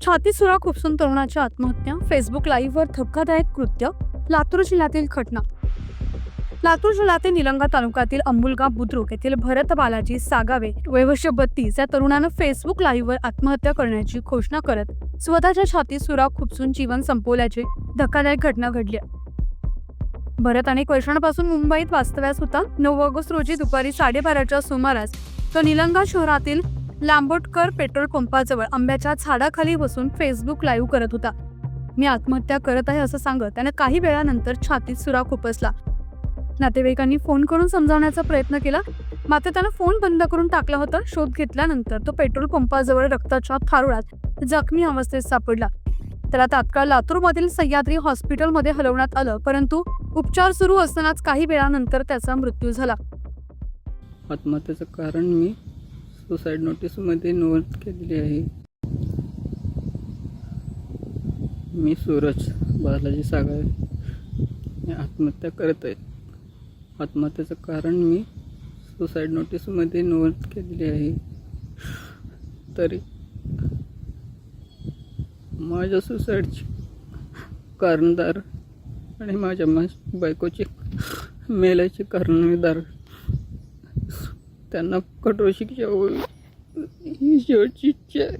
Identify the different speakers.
Speaker 1: छाती सुरा खुपसून तरुणाची आत्महत्या, फेसबुक लाईव्हवर धक्कादायक कृत्य, लातूर जिल्ह्यातील घटना। लातूर जिल्ह्यातील निलंगा तालुक्यातील अंबुलगा बुद्रुक येथील भरत बालाजी सागावे वय वर्ष 32 या तरुणानं फेसबुक लाईव्हवर आत्महत्या करण्याची घोषणा करत स्वतःच्या छातीत सुरा खुपसून जीवन संपवल्याची धक्कादायक घटना घडली। भरत अनेक वर्षांपासून मुंबईत वास्तव्यास होता। 9 ऑगस्ट रोजी दुपारी 12:30च्या सुमारास तो निलंगा शहरातील लांबोटकर पेट्रोल पंपाजवळ आंब्याच्या झाडाखाली बसून फेसबुक लाईव्ह करत होता। मी आत्महत्या करत आहे असं सांगत त्याने काही वेळानंतर छातीत सुरा खुपसला। नातेवाईकांनी फोन करून समजावण्याचा प्रयत्न केला, मात्र त्याने फोन बंद करून टाकला होता। शोध घेतल्यानंतर तो पेट्रोल पंपाजवळ रक्ताच्या थारोळ्यात जखमी अवस्थेत सापडला। त्याला तात्काळ लातूरमधील सह्याद्री हॉस्पिटलमध्ये हलवण्यात आलं, परंतु उपचार सुरू असतानाच काही वेळानंतर त्याचा मृत्यू झाला।
Speaker 2: आत्महत्येचं कारण मी सुसाईड नोटीसमध्ये नोंद केलेली आहे। मी सूरज बालाजी सागावे मी आत्महत्या करत आहे। आत्महत्येचं कारण मी सुसाईड नोटीसमध्ये नोंद केलेली आहे। तरी माझ्या सुसाईडची कारणदार आणि माझ्या बायकोची मेल्याचे कारणदार त्यांना कठोर शिक्षा होईल ही शेवटची इच्छा आहे।